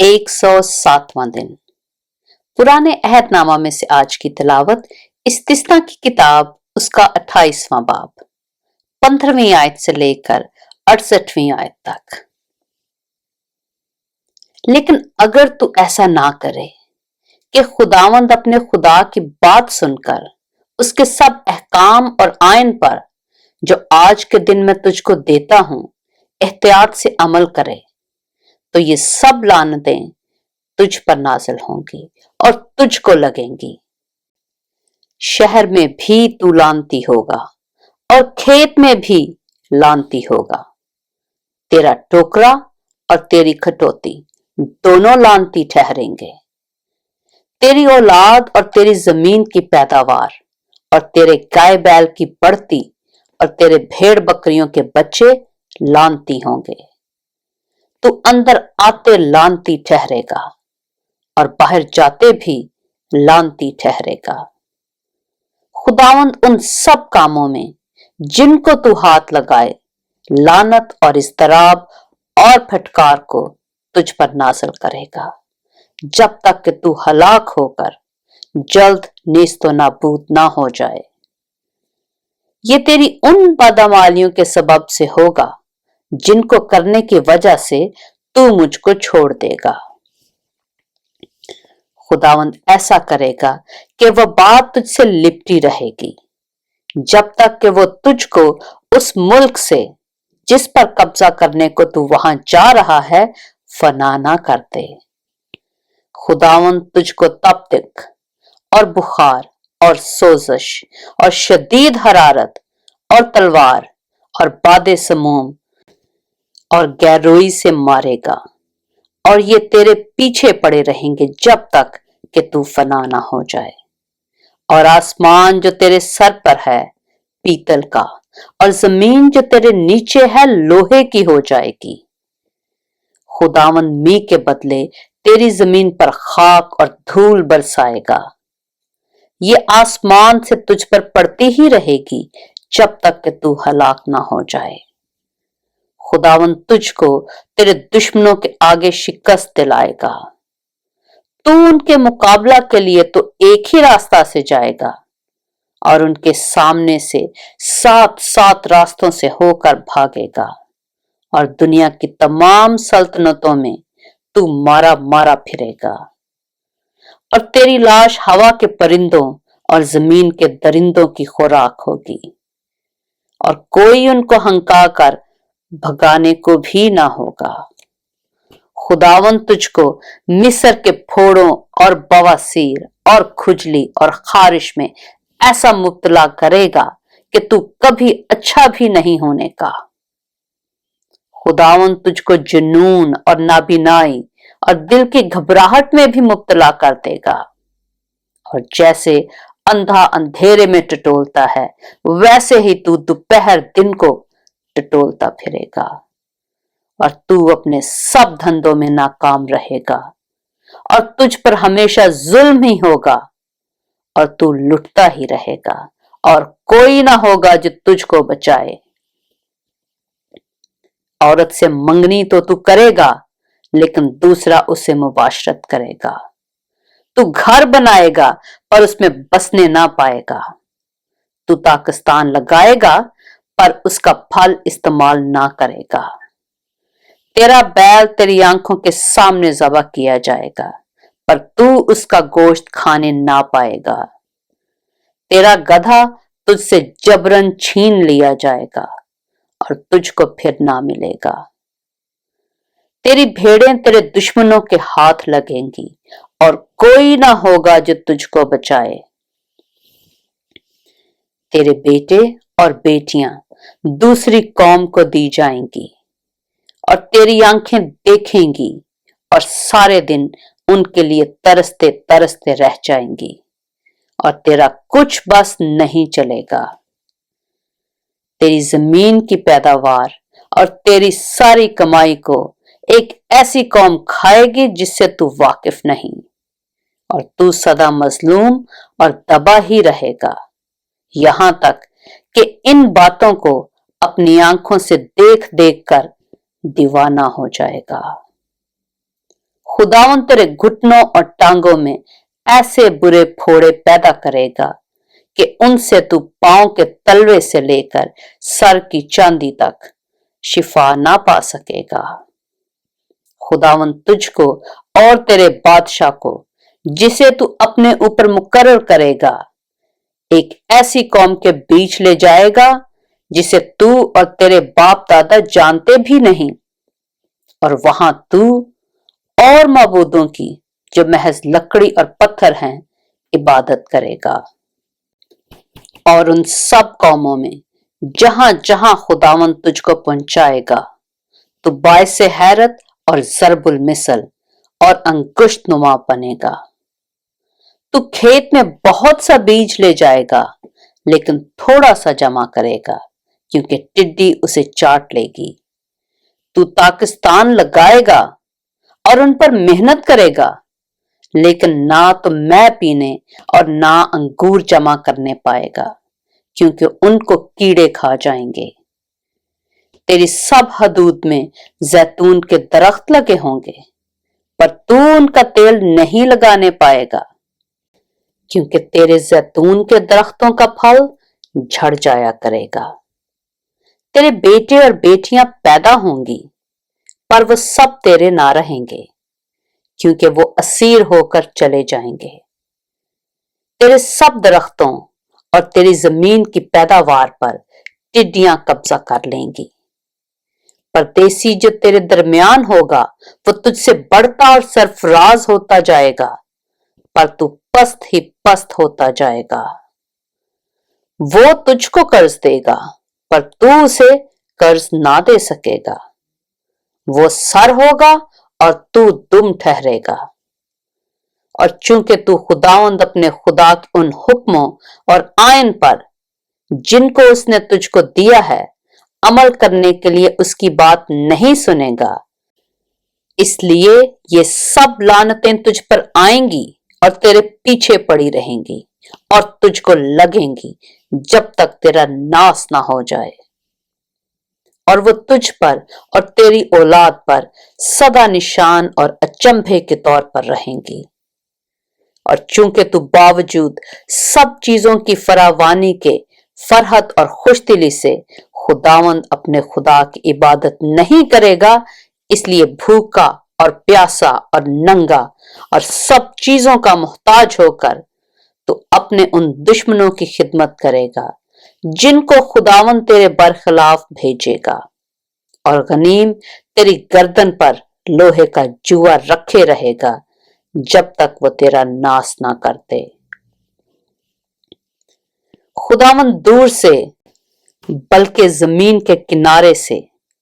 107वां दिन। पुराने अहदनामा में से आज की तिलावत इस्तिस्ना की किताब उसका 28वां बाब 15वीं आयत से लेकर 68वीं आयत तक। लेकिन अगर तू ऐसा ना करे कि खुदावंद अपने खुदा की बात सुनकर उसके सब अहकाम और आयन पर जो आज के दिन मैं तुझको देता हूं एहतियात से अमल करे, तो ये सब लानतें तुझ पर नाजिल होंगी और तुझको लगेंगी। शहर में भी तू लानती होगा और खेत में भी लानती होगा। तेरा टोकरा और तेरी खटोती दोनों लानती ठहरेंगे। तेरी औलाद और तेरी जमीन की पैदावार और तेरे गाय बैल की बढ़ती और तेरे भेड़ बकरियों के बच्चे लानती होंगे। तू अंदर आते लानती ठहरेगा और बाहर जाते भी लानती ठहरेगा। खुदावंद उन सब कामों में जिनको तू हाथ लगाए लानत और इस्तराब और फटकार को तुझ पर नाज़िल करेगा, जब तक कि तू हलाक होकर जल्द नेस्तो नाबूद ना हो जाए। ये तेरी उन बदअमालियों के सबब से होगा जिनको करने की वजह से तू मुझको छोड़ देगा। खुदावंद ऐसा करेगा कि वह बात तुझसे लिपटी रहेगी जब तक कि वो तुझको उस मुल्क से जिस पर कब्जा करने को तू वहां जा रहा है फना ना कर दे। खुदावंद तुझको तप तक और बुखार और सोजश और शदीद हरारत और तलवार और बादे समूम और गैरोई से मारेगा, और ये तेरे पीछे पड़े रहेंगे जब तक कि तू फना ना हो जाए। और आसमान जो तेरे सर पर है पीतल का और जमीन जो तेरे नीचे है लोहे की हो जाएगी। खुदावंद मी के बदले तेरी जमीन पर खाक और धूल बरसाएगा। ये आसमान से तुझ पर पड़ती ही रहेगी जब तक कि तू हलाक ना हो जाए। खुदावंद तुझको तेरे दुश्मनों के आगे शिकस्त दिलाएगा। तू उनके मुकाबला के लिए तो एक ही रास्ता से जाएगा और उनके सामने से 7-7 रास्तों से होकर भागेगा, और दुनिया की तमाम सल्तनतों में तू मारा मारा फिरेगा। और तेरी लाश हवा के परिंदों और जमीन के दरिंदों की खुराक होगी, और कोई उनको हंका कर भगाने को भी ना होगा। खुदावंद तुझको मिस्र के फोड़ों और बवासीर और खुजली और खारिश में ऐसा मुब्तला करेगा कि तू कभी अच्छा भी नहीं होने का। खुदावंद तुझको जुनून और नाबिनाई और दिल की घबराहट में भी मुब्तला कर देगा, और जैसे अंधा अंधेरे में टटोलता है वैसे ही तू दोपहर दिन को टटोलता फिरेगा, और तू अपने सब धंधों में नाकाम रहेगा, और तुझ पर हमेशा जुल्म ही होगा, और तू लुटता ही रहेगा, और कोई ना होगा जो तुझको बचाए। औरत से मंगनी तो तू करेगा, लेकिन दूसरा उससे मुबाशरत करेगा। तू घर बनाएगा पर उसमें बसने ना पाएगा। तू ताकिस्तान लगाएगा पर उसका फल इस्तेमाल ना करेगा। तेरा बैल तेरी आंखों के सामने ज़बह किया जाएगा, पर तू उसका गोश्त खाने ना पाएगा। तेरा गधा तुझसे जबरन छीन लिया जाएगा और तुझको फिर ना मिलेगा। तेरी भेड़ें तेरे दुश्मनों के हाथ लगेंगी और कोई ना होगा जो तुझको बचाए। तेरे बेटे और बेटियां दूसरी कौम को दी जाएंगी, और तेरी आंखें देखेंगी और सारे दिन उनके लिए तरसते तरसते रह जाएंगी, और तेरा कुछ बस नहीं चलेगा। तेरी जमीन की पैदावार और तेरी सारी कमाई को एक ऐसी कौम खाएगी जिससे तू वाकिफ नहीं, और तू सदा मजलूम और दबा ही रहेगा, यहां तक कि इन बातों को अपनी आंखों से देख देख कर दीवाना हो जाएगा। खुदावन तेरे घुटनों और टांगों में ऐसे बुरे फोड़े पैदा करेगा कि उनसे तू पांव के तलवे से लेकर सर की चांदी तक शिफा ना पा सकेगा। खुदावन तुझको और तेरे बादशाह को, जिसे तू अपने ऊपर मुकर्रर करेगा, एक ऐसी कौम के बीच ले जाएगा जिसे तू और तेरे बाप दादा जानते भी नहीं, और वहां तू और माबूदों की, जो महज लकड़ी और पत्थर हैं, इबादत करेगा। और उन सब कौमों में जहां जहां खुदावन तुझको पहुंचाएगा, तो बायस हैरत और ज़रबुल मिसल और अंगुष्ठ नुमा बनेगा। तू खेत में बहुत सा बीज ले जाएगा, लेकिन थोड़ा सा जमा करेगा, क्योंकि टिड्डी उसे चाट लेगी। तू ताकिस्तान लगाएगा और उन पर मेहनत करेगा, लेकिन ना तो मैं पीने और ना अंगूर जमा करने पाएगा, क्योंकि उनको कीड़े खा जाएंगे। तेरी सब हदूद में जैतून के दरख्त लगे होंगे, पर तू उनका तेल नहीं लगाने पाएगा, क्योंकि तेरे जैतून के दरख्तों का फल झड़ जाया करेगा। तेरे बेटे और बेटियां पैदा होंगी, पर वो सब तेरे ना रहेंगे, क्योंकि वो असीर होकर चले जाएंगे। तेरे सब दरख्तों और तेरी जमीन की पैदावार पर टिड्डियां कब्जा कर लेंगी। परदेसी जो तेरे दरमियान होगा, वो तुझसे बढ़ता और सरफराज होता जाएगा, पर तू पस्त ही पस्त होता जाएगा। वो तुझको कर्ज देगा, पर तू उसे कर्ज ना दे सकेगा। वो सर होगा और तू दुम ठहरेगा। और चूंकि तू खुदावंद अपने खुदा के उन हुक्मों और आयन पर, जिनको उसने तुझको दिया है, अमल करने के लिए उसकी बात नहीं सुनेगा, इसलिए ये सब लानतें तुझ पर आएंगी और तेरे पीछे पड़ी रहेंगी और तुझको लगेंगी, जब तक तेरा नाश ना हो जाए। और वो तुझ पर और तेरी औलाद पर सदा निशान और अचंभे के तौर पर रहेंगी। और चूंकि तू बावजूद सब चीजों की फरावानी के फरहत और खुशदिली से खुदावंद अपने खुदा की इबादत नहीं करेगा, इसलिए भूखा और प्यासा और नंगा और सब चीजों का मोहताज होकर तो अपने उन दुश्मनों की खिदमत करेगा, जिनको खुदावंद तेरे बरखिलाफ भेजेगा। और गनीम तेरी गर्दन पर लोहे का जुआ रखे रहेगा, जब तक वो तेरा नाश ना करते। खुदावंद दूर से, बल्कि जमीन के किनारे से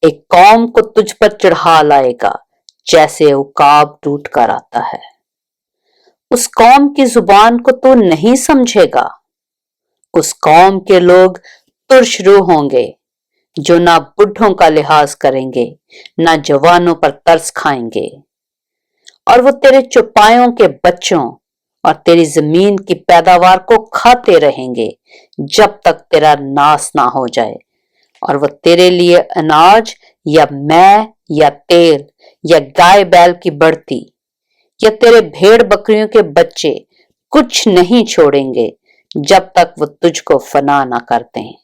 एक कौम को तुझ पर चढ़ा लाएगा, जैसे उकाब टूट कर आता है। उस कौम की जुबान को तू नहीं समझेगा। उस कौम के लोग तुर्शरू होंगे, जो ना बुढ़ों का लिहाज करेंगे, ना जवानों पर तरस खाएंगे। और वो तेरे चौपायों के बच्चों और तेरी जमीन की पैदावार को खाते रहेंगे, जब तक तेरा नाश ना हो जाए। और वो तेरे लिए अनाज या मै या तेल या गाय बैल की बढ़ती या तेरे भेड़ बकरियों के बच्चे कुछ नहीं छोड़ेंगे, जब तक वो तुझको फना ना करते हैं।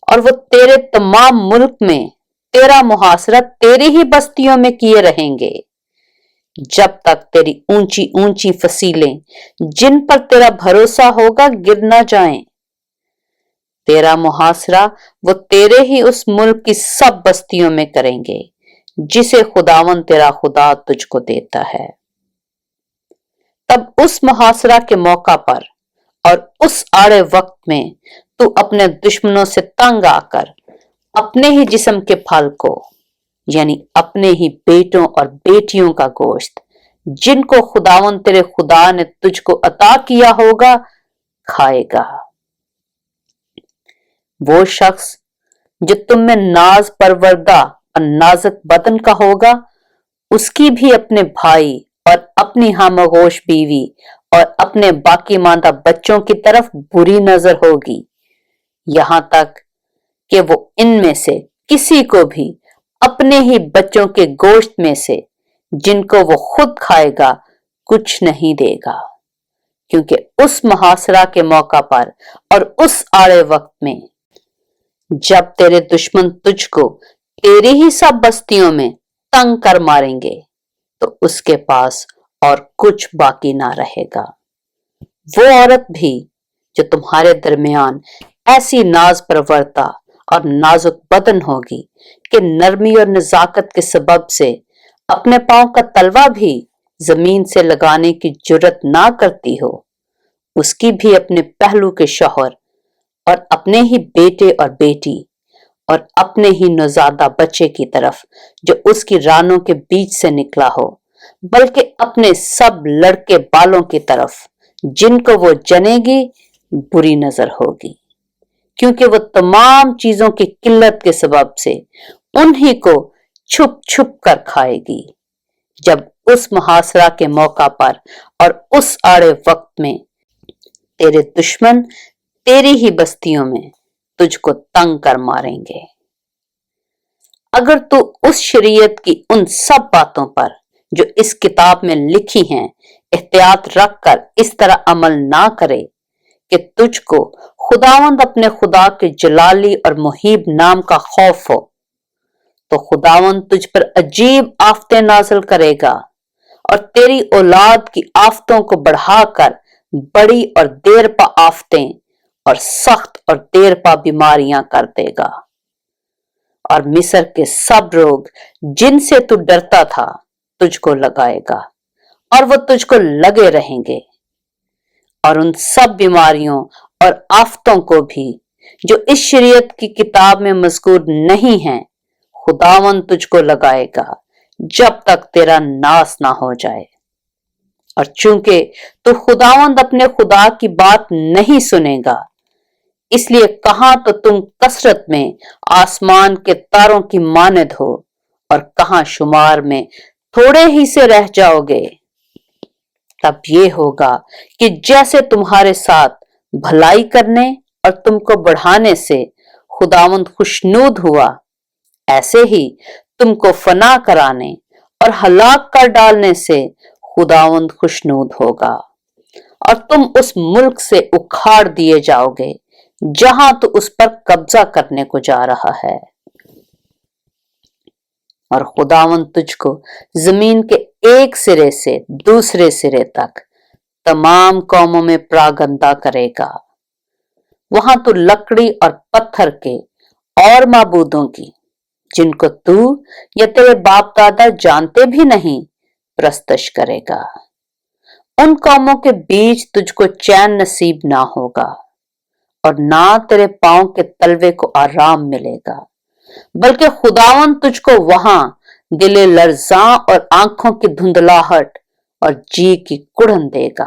और वो तेरे तमाम मुल्क में तेरा मुहासरा तेरी ही बस्तियों में किए रहेंगे, जब तक तेरी ऊंची ऊंची फसीलें, जिन पर तेरा भरोसा होगा, गिर ना जाएं। तेरा मुहासरा वो तेरे ही उस मुल्क की सब बस्तियों में करेंगे, जिसे खुदावन तेरा खुदा तुझको देता है। तब उस मुहासरा के मौका पर और उस आड़े वक्त में तू अपने दुश्मनों से तंग आकर अपने ही जिस्म के फल को, यानी अपने ही बेटों और बेटियों का गोश्त, जिनको खुदावन तेरे खुदा ने तुझको अता किया होगा, खाएगा। वो शख्स जो तुम में नाज परवरदा और नाजुक बदन का होगा, उसकी भी अपने भाई और अपनी हमगोश बीवी और अपने बाकी मांदा बच्चों की तरफ बुरी नजर होगी, यहां तक कि वो इनमें से किसी को भी अपने ही बच्चों के गोश्त में से जिनको वो खुद खाएगा कुछ नहीं देगा, क्योंकि उस मुहासरा के मौका पर और उस आड़े वक्त में जब तेरे दुश्मन तुझको तेरी ही सब बस्तियों में तंग कर मारेंगे तो उसके पास और कुछ बाकी ना रहेगा। वो औरत भी जो तुम्हारे दरमियान ऐसी नाज परवरता और नाजुक बदन होगी कि नरमी और नजाकत के सबब से अपने पांव का तलवा भी जमीन से लगाने की जुर्रत ना करती हो, उसकी भी अपने पहलू के शौहर और अपने ही बेटे और बेटी और अपने ही नौजादा बच्चे की तरफ जो उसकी रानों के बीच से निकला हो, बल्कि अपने सब लड़के बालों की तरफ जिनको वो जनेगी बुरी नजर होगी, क्योंकि वो तमाम चीजों की किल्लत के सबब से उन्हीं को छुप छुप कर खाएगी। जब उस मुहासरा के मौका पर और उस आड़े वक्त में तेरे दुश्मन तेरी ही बस्तियों में तुझको तंग कर मारेंगे। अगर तू उस शरीयत की उन सब बातों पर जो इस किताब में लिखी हैं एहतियात रख कर इस तरह अमल ना करे कि तुझको खुदावंद अपने खुदा के जलाली और मुहीब नाम का खौफ हो, तो खुदावंद तुझ पर अजीब आफतें नाज़िल करेगा और तेरी औलाद की आफतों को बढ़ाकर बड़ी और देर पा आफतें और सख्त और देर पा बीमारियां कर देगा। और मिस्र के सब रोग जिनसे तू डरता था तुझको लगाएगा और वो तुझको लगे रहेंगे। और उन सब बीमारियों और आफतों को भी जो इस शरीयत की किताब में मज़कूर नहीं है, खुदावंद तुझको लगाएगा जब तक तेरा नाश ना हो जाए। और चूंकि तू खुदावंद अपने खुदा की बात नहीं सुनेगा, इसलिए कहां तो तुम कसरत में आसमान के तारों की मानद हो और कहां शुमार में थोड़े ही से रह जाओगे। तब ये होगा कि जैसे तुम्हारे साथ भलाई करने और तुमको बढ़ाने से खुदावंद खुशनूद हुआ, ऐसे ही तुमको फना कराने और हलाक कर डालने से खुदावंद खुशनूद होगा और तुम उस मुल्क से उखाड़ दिए जाओगे जहां तू उस पर कब्जा करने को जा रहा है। और खुदावंद तुझको जमीन के एक सिरे से दूसरे सिरे तक तमाम कौमों में प्रागंदा करेगा। वहां तू लकड़ी और पत्थर के और माबूदों की, जिनको तू या तेरे बाप दादा जानते भी नहीं, प्रस्तश करेगा। उन कौमों के बीच तुझको चैन नसीब ना होगा और ना तेरे पांव के तलवे को आराम मिलेगा, बल्कि खुदावंद तुझको वहां दिले लर्जा और आंखों की धुंधलाहट और जी की कुड़न देगा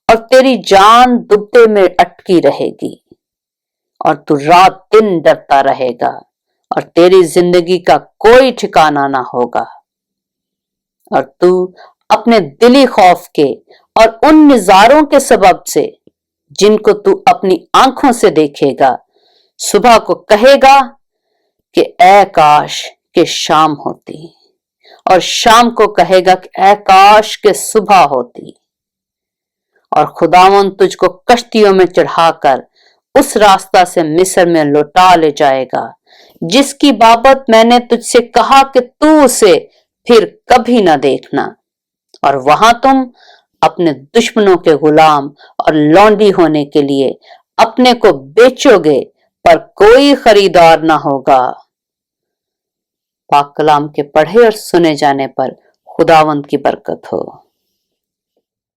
और तेरी जान दुबते में अटकी रहेगी और तू रात दिन डरता रहेगा और तेरी जिंदगी का कोई ठिकाना ना होगा। और तू अपने दिली खौफ के और उन नजारों के सबब से जिनको तू अपनी आंखों से देखेगा, सुबह को कहेगा कि ऐ काश के शाम होती, और शाम को कहेगा कि ऐ काश के सुबह होती। और खुदावंद तुझको कश्तियों में चढ़ाकर उस रास्ता से मिस्र में लौटा ले जाएगा जिसकी बाबत मैंने तुझसे कहा कि तू उसे फिर कभी ना देखना। और वहां तुम अपने दुश्मनों के गुलाम और लौंडी होने के लिए अपने को बेचोगे, पर कोई खरीदार ना होगा। पाक कलाम के पढ़े और सुने जाने पर खुदावंद की बरकत हो।